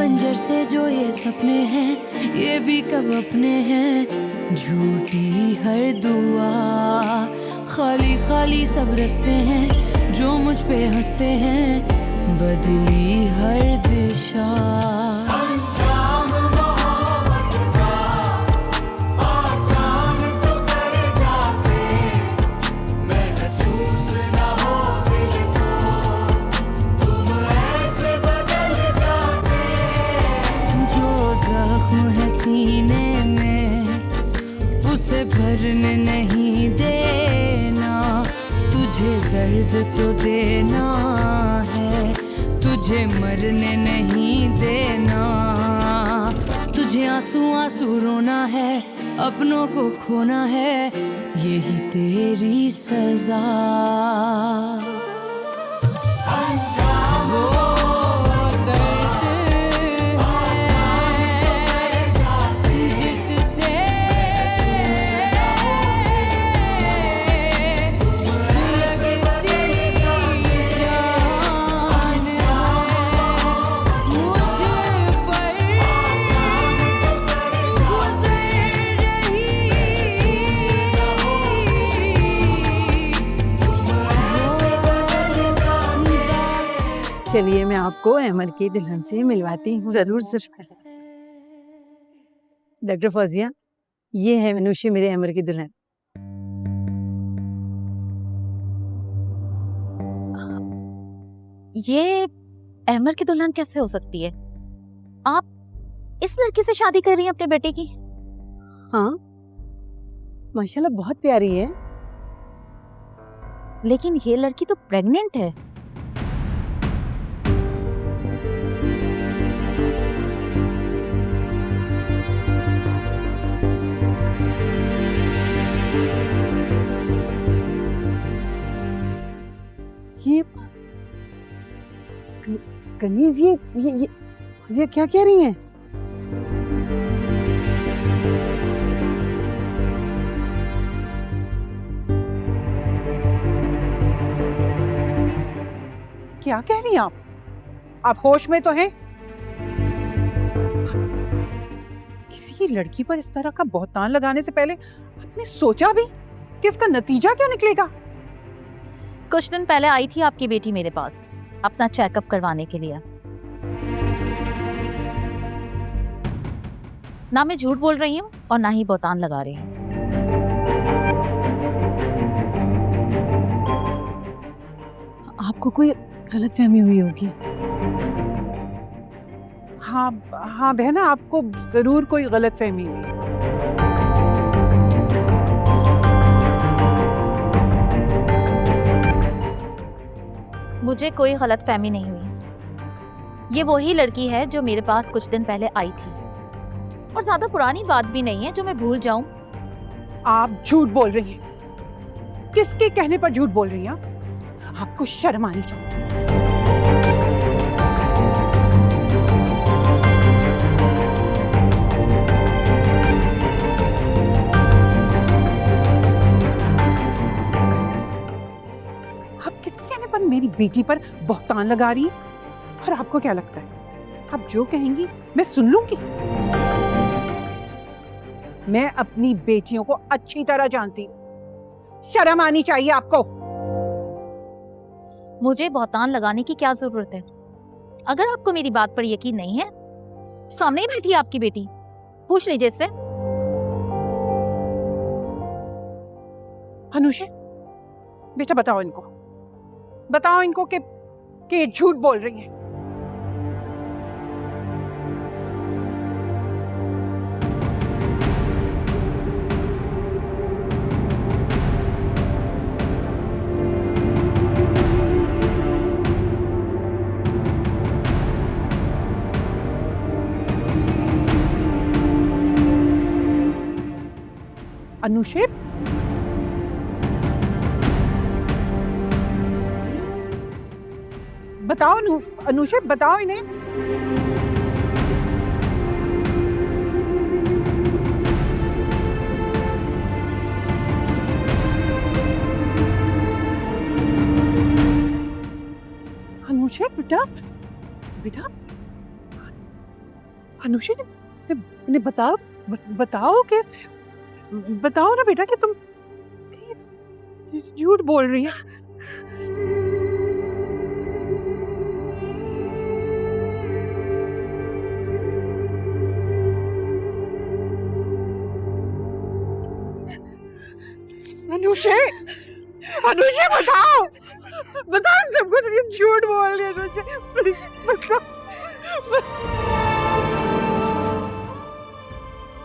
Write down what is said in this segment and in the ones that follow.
खंजर से जो ये सपने हैं ये भी कब अपने हैं। झूठी हर दुआ, खाली खाली सब रास्ते हैं जो मुझ पे हंसते हैं। बदली हर दिशा। सीने में उसे भरने नहीं देना, तुझे दर्द तो देना है, तुझे मरने नहीं देना। तुझे आंसू आंसू रोना है, अपनों को खोना है, यही तेरी सजा। चलिए मैं आपको अमर की दुल्हन से मिलवाती हूँ। जरूर जरूर। डॉक्टर फौजिया, ये है अनुषी, मेरे अमर की दुल्हन। ये अमर की दुल्हन कैसे हो सकती है? आप इस लड़की से शादी कर रही हैं अपने बेटे की? हाँ, माशाल्लाह बहुत प्यारी है। लेकिन ये लड़की तो प्रेग्नेंट है। ये कनीज, ये क्या कह रही हैं? क्या कह रही हैं आप होश में तो हैं? किसी लड़की पर इस तरह का बहतान लगाने से पहले आपने सोचा भी कि इसका नतीजा क्या निकलेगा? कुछ दिन पहले आई थी आपकी बेटी मेरे पास अपना चेकअप करवाने के लिए। ना मैं झूठ बोल रही हूँ और ना ही बहतान लगा रही हूँ। आपको कोई गलतफहमी हुई होगी। हाँ बहना, आपको जरूर कोई गलतफहमी हुई है। मुझे कोई गलतफहमी नहीं हुई। ये वही लड़की है जो मेरे पास कुछ दिन पहले आई थी, और ज्यादा पुरानी बात भी नहीं है जो मैं भूल जाऊं। आप झूठ बोल रही हैं। किसके कहने पर झूठ बोल रही हैं? आपको शर्म आनी चाहिए। आप किसके कहने पर मेरी बेटी पर बहतान लगा रही हैं? और आपको क्या लगता है आप जो कहेंगी मैं सुन लूंगी? मैं अपनी बेटियों को अच्छी तरह जानती हूँ। शर्म आनी चाहिए आपको। मुझे बहतान लगाने की क्या जरूरत है? अगर आपको मेरी बात पर यकीन नहीं है, सामने ही बैठी है आपकी बेटी, पूछ लीजिए इससे। अनुषा, बेटा बताओ इनको कि ये झूठ बोल रही हैं। अनुषेप, बताओ अनुषेप, बताओ इन्हें। अनुषेप बेटा, अनुषा ने बताओ कि बताओ ना बेटा कि तुम झूठ बोल रही है। अनुषा बताओ सबको, तो ये झूठ बोल रही है अनुषा, प्लीज बताओ।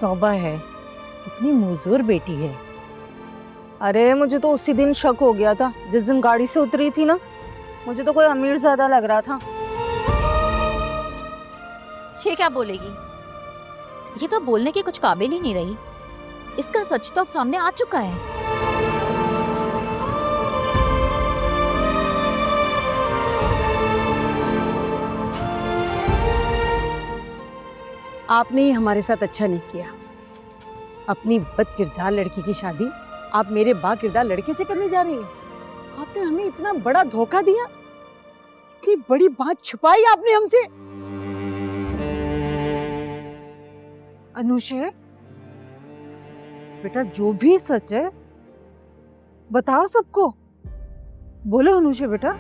तौबा है, इतनी मुजूर बेटी है। अरे मुझे तो उसी दिन शक हो गया था, जिस दिन गाड़ी से उतरी थी ना, मुझे तो कोई अमीर ज्यादा लग रहा था। ये क्या बोलेगी? ये तो बोलने के कुछ काबिल ही नहीं रही। इसका सच तो अब सामने आ चुका है। आपने ही हमारे साथ अच्छा नहीं किया। अपनी बद किरदार लड़की की शादी आप मेरे बा किरदार लड़के से करने जा रही हैं। आपने हमें इतना बड़ा धोखा दिया, इतनी बड़ी बात छुपाई आपने हमसे। अनुषा बेटा, जो भी सच है बताओ सबको। बोलो अनुषा बेटा।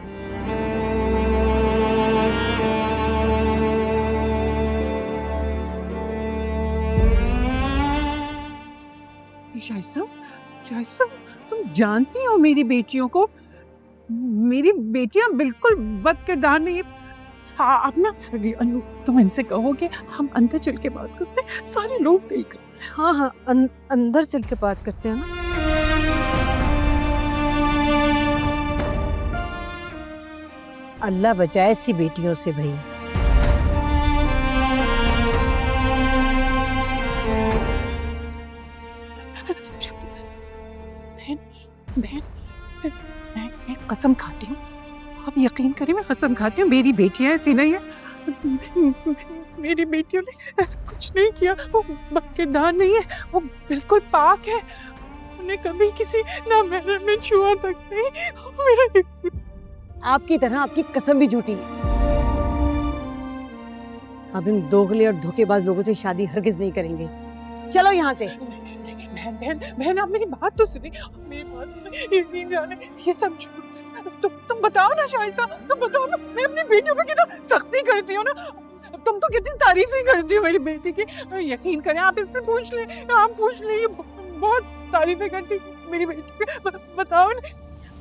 शाइस्ता, तुम जानती हो मेरी बेटियों को, मेरी बेटियां बिल्कुल बद किरदार नहीं है। हाँ, आप ना अनु, तुम इनसे कहो कि हम अंदर चल के बात करते हैं, सारे लोग देख रहे हैं। हाँ, अंदर चल के बात करते हैं ना। अल्लाह बचाए ऐसी बेटियों से भाई। मैं कसम खाती हूँ, आप यकीन करिए, मैं कसम खाती हूँ, मेरी बेटियां ऐसी नहीं है। मेरी बेटियों ने ऐसा कुछ नहीं किया, वो बदकिरदार नहीं है, वो बिल्कुल पाक है। उन्हें कभी किसी नामहरम ने छुआ तक नहीं। आपकी तरह आपकी कसम भी झूठी है। अब इन दोगले और धोखेबाज लोगों से शादी हरगिज नहीं करेंगे। चलो यहाँ से। बहन आप मेरी बात तो सुनिए, मेरी बात सुनिए, यकीन जाने ये सब झूठ। तुम बताओ ना शाइस्ता, तुम बताओ ना, मैं अपनी बेटियों पे कितना सख्ती करती हूँ ना। तुम तो कितनी तारीफ ही करती हो मेरी बेटी की। यकीन करें, आप इससे पूछ ले, आप पूछ ले, ये बहुत तारीफें करती मेरी बेटी की। बताओ ना।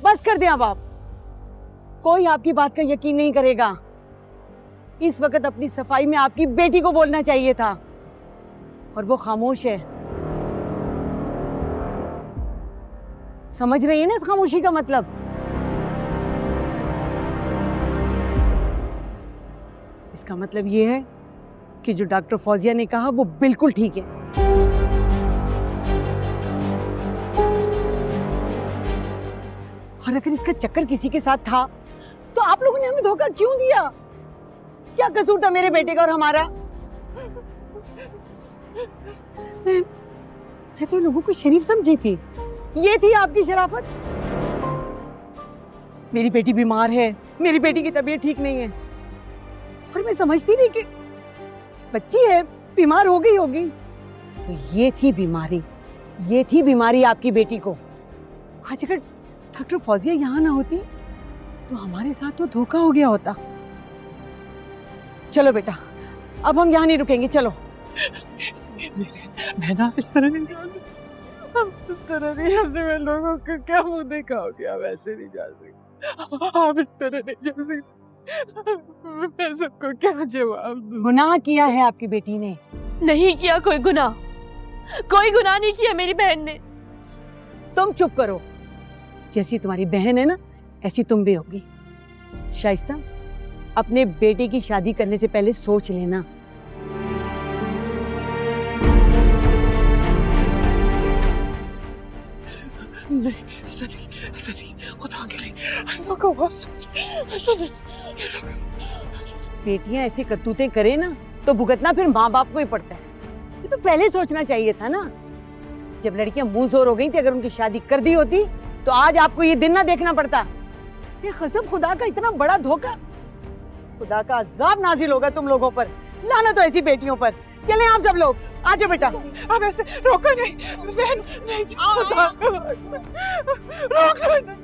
बस कर दें अब आप। कोई आपकी बात का यकीन नहीं करेगा। इस वक्त अपनी सफाई में आपकी बेटी को बोलना चाहिए था, और वो खामोश है। समझ रही है ना इस खामोशी का मतलब? इसका मतलब ये है कि जो डॉक्टर फौजिया ने कहा वो बिल्कुल ठीक है। और अगर इसका चक्कर किसी के साथ था तो आप लोगों ने हमें धोखा क्यों दिया? क्या कसूर था मेरे बेटे का और हमारा? मैं तो लोगों को शरीफ समझी थी, ये थी आपकी शराफत। मेरी बेटी बीमार है, मेरी बेटी की तबीयत ठीक नहीं है, और मैं समझती नहीं कि बच्ची है, बीमार हो गई होगी। तो ये थी बीमारी आपकी बेटी को। आज अगर डॉक्टर फौजिया यहाँ ना होती तो हमारे साथ तो धोखा हो गया होता। चलो बेटा, अब हम यहाँ नहीं रुकेंगे, चलो। मैं ना इस तरह नहीं जा सकती, हम इस तरह नहीं जा सकते। मैं लोगों को क्या मुंह दिखाओगे? आप ऐसे नहीं जा सकते, आप इस तरह नहीं जा सकते। मैं सबको क्या जवाब दूं? गुनाह किया है आपकी बेटी ने। नहीं किया कोई गुनाह, कोई गुनाह नहीं किया मेरी बहन ने। तुम चुप करो। जैसी तुम्हारी बहन है ना, ऐसी तुम भी होगी। शाइस्ता, अपने बेटे की शादी करने से पहले सोच लेना। नहीं, ऐसा नहीं, खुदा के लिए, अल्लाह का वास्ता, ऐसा नहीं। बेटियां ऐसी करतूतें करे ना तो भुगतना फिर माँ बाप को ही पड़ता है। ये तो पहले सोचना चाहिए था ना। जब लड़कियां मुंह जोर हो गई थी, अगर उनकी शादी कर दी होती तो आज आपको ये दिन ना देखना पड़ता। ये कसम खुदा का इतना बड़ा धोखा, खुदा का अज़ाब नाजिल होगा तुम लोगों पर लाना तो ऐसी बेटियों पर। चले आप सब लोग, आ जाओ बेटा। अब ऐसे रोको नहीं बहन, नहीं बता, रोक लो ना।